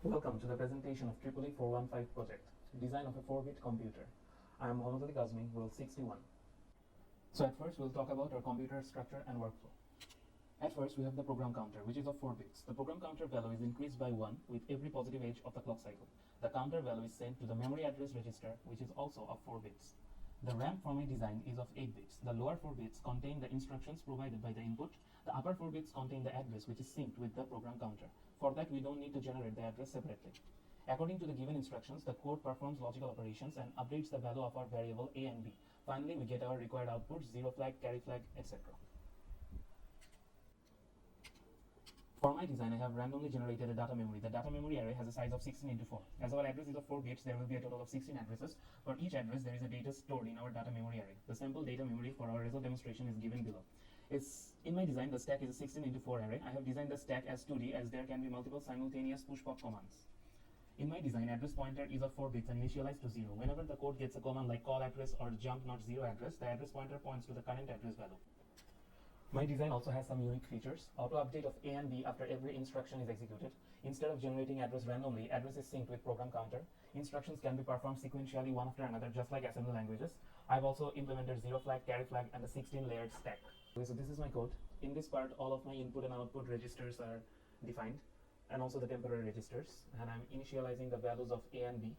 Welcome to the presentation of EEE 415 project, design of a 4-bit computer. I am Mohammad Ali Kazmi, role 61. So at first we'll talk about our computer structure and workflow. At first we have the program counter, which is of 4 bits. The program counter value is increased by 1 with every positive edge of the clock cycle. The counter value is sent to the memory address register, which is also of 4 bits. The RAM for my design is of 8 bits. The lower 4 bits contain the instructions provided by the input. The upper 4 bits contain the address, which is synced with the program counter. For that, we don't need to generate the address separately. According to the given instructions, the code performs logical operations and updates the value of our variable a and b. Finally, we get our required outputs, 0 flag, carry flag, etc. For my design, I have randomly generated a data memory. The data memory array has a size of 16 into 4. As our address is of 4 bits, there will be a total of 16 addresses. For each address, there is a data stored in our data memory array. The sample data memory for our result demonstration is given below. In my design, the stack is a 16 into 4 array. I have designed the stack as 2D as there can be multiple simultaneous push-pop commands. In my design, address pointer is of 4 bits and initialized to 0. Whenever the code gets a command like call address or jump not 0 address, the address pointer points to the current address value. My design also has some unique features. Auto update of A and B after every instruction is executed. Instead of generating address randomly, address is synced with program counter. Instructions can be performed sequentially one after another, just like assembly languages. I've also implemented 0 flag, carry flag, and a 16-layered stack. Okay, so this is my code. In this part, all of my input and output registers are defined, and also the temporary registers. And I'm initializing the values of A and B.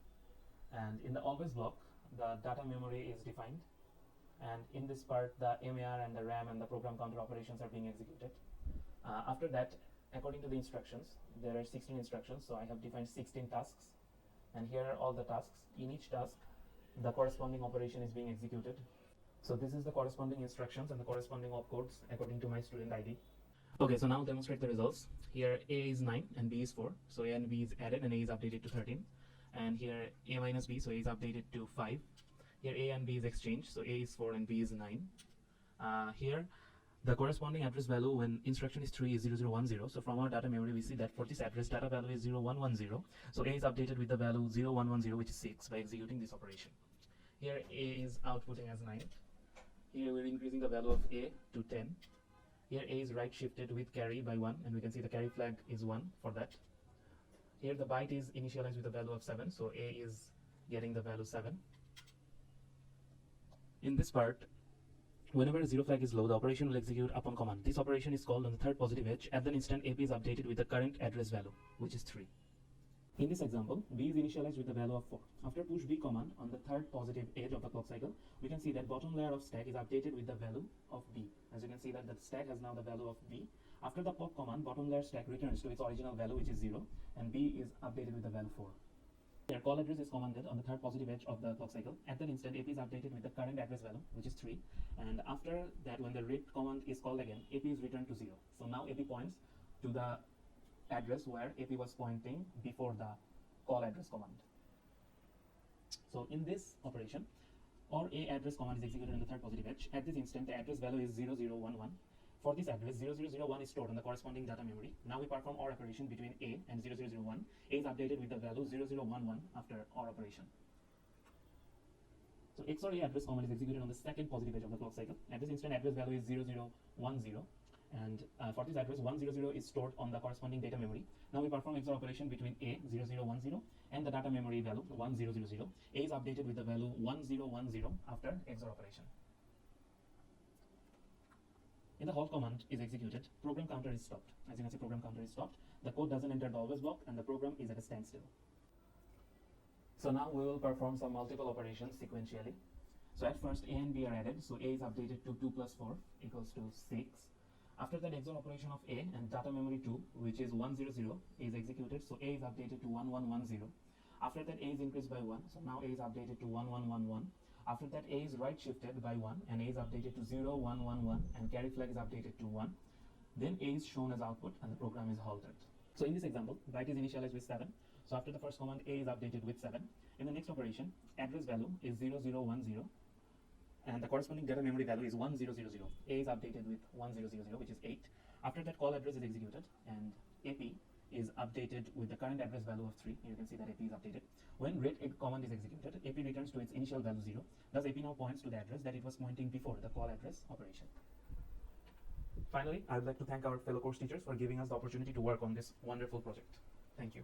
And in the always block, the data memory is defined. And in this part, the MAR and the RAM and the program counter operations are being executed. After that, according to the instructions, there are 16 instructions, so I have defined 16 tasks. And here are all the tasks. In each task, the corresponding operation is being executed. So this is the corresponding instructions and the corresponding opcodes according to my student ID. Okay, so now I'll demonstrate the results. Here A is 9 and B is 4. So A and B is added and A is updated to 13. And here A minus B, so A is updated to 5. Here A and B is exchanged, so A is 4 and B is 9. Here the corresponding address value when instruction is 3 is 0010. So from our data memory we see that for this address data value is 0110. So A is updated with the value 0110, which is 6, by executing this operation. Here A is outputting as 9. Here we're increasing the value of A to 10. Here A is right shifted with carry by 1, and we can see the carry flag is 1 for that. Here the byte is initialized with the value of 7, so A is getting the value 7. In this part, whenever a 0 flag is low, the operation will execute upon command. This operation is called on the third positive edge. At the instant, AP is updated with the current address value, which is 3. In this example, B is initialized with the value of 4. After push B command on the third positive edge of the clock cycle, we can see that bottom layer of stack is updated with the value of B. As you can see that the stack has now the value of B. After the pop command, bottom layer stack returns to its original value, which is 0, and B is updated with the value 4. Here, call address is commanded on the third positive edge of the clock cycle. At that instant, AP is updated with the current address value, which is 3. And after that, when the read command is called again, AP is returned to 0. So now AP points to the address where AP was pointing before the call address command. So in this operation, or A address command is executed on the third positive edge. At this instant, the address value is 0011. For this address, 0001 is stored on the corresponding data memory. Now we perform OR operation between A and 0001. A is updated with the value 0011 after OR operation. So XOR A address command is executed on the second positive edge of the clock cycle. At this instant, address value is 0010. And for this address, 100 is stored on the corresponding data memory. Now we perform XOR operation between A 0010 and the data memory value 1000. A is updated with the value 1010 after XOR operation. In the halt command is executed, program counter is stopped. As you can see, program counter is stopped. The code doesn't enter the always block and the program is at a standstill. So now we will perform some multiple operations sequentially. So at first, A and B are added. So A is updated to 2 plus 4 equals to 6. After that, XOR operation of A and data memory 2, which is 100, is executed. So A is updated to 1110. After that, A is increased by 1. So now A is updated to 1111. After that, A is right shifted by 1 and A is updated to 0111 and carry flag is updated to 1. Then A is shown as output and the program is halted. So in this example, byte is initialized with 7. So after the first command, A is updated with 7. In the next operation, address value is 0010 and the corresponding data memory value is 1000. A is updated with 1000, which is 8. After that, call address is executed and AP is updated with the current address value of 3. You can see that AP is updated. When read command is executed, AP returns to its initial value 0. Thus, AP now points to the address that it was pointing before the call address operation. Finally, I would like to thank our fellow course teachers for giving us the opportunity to work on this wonderful project. Thank you.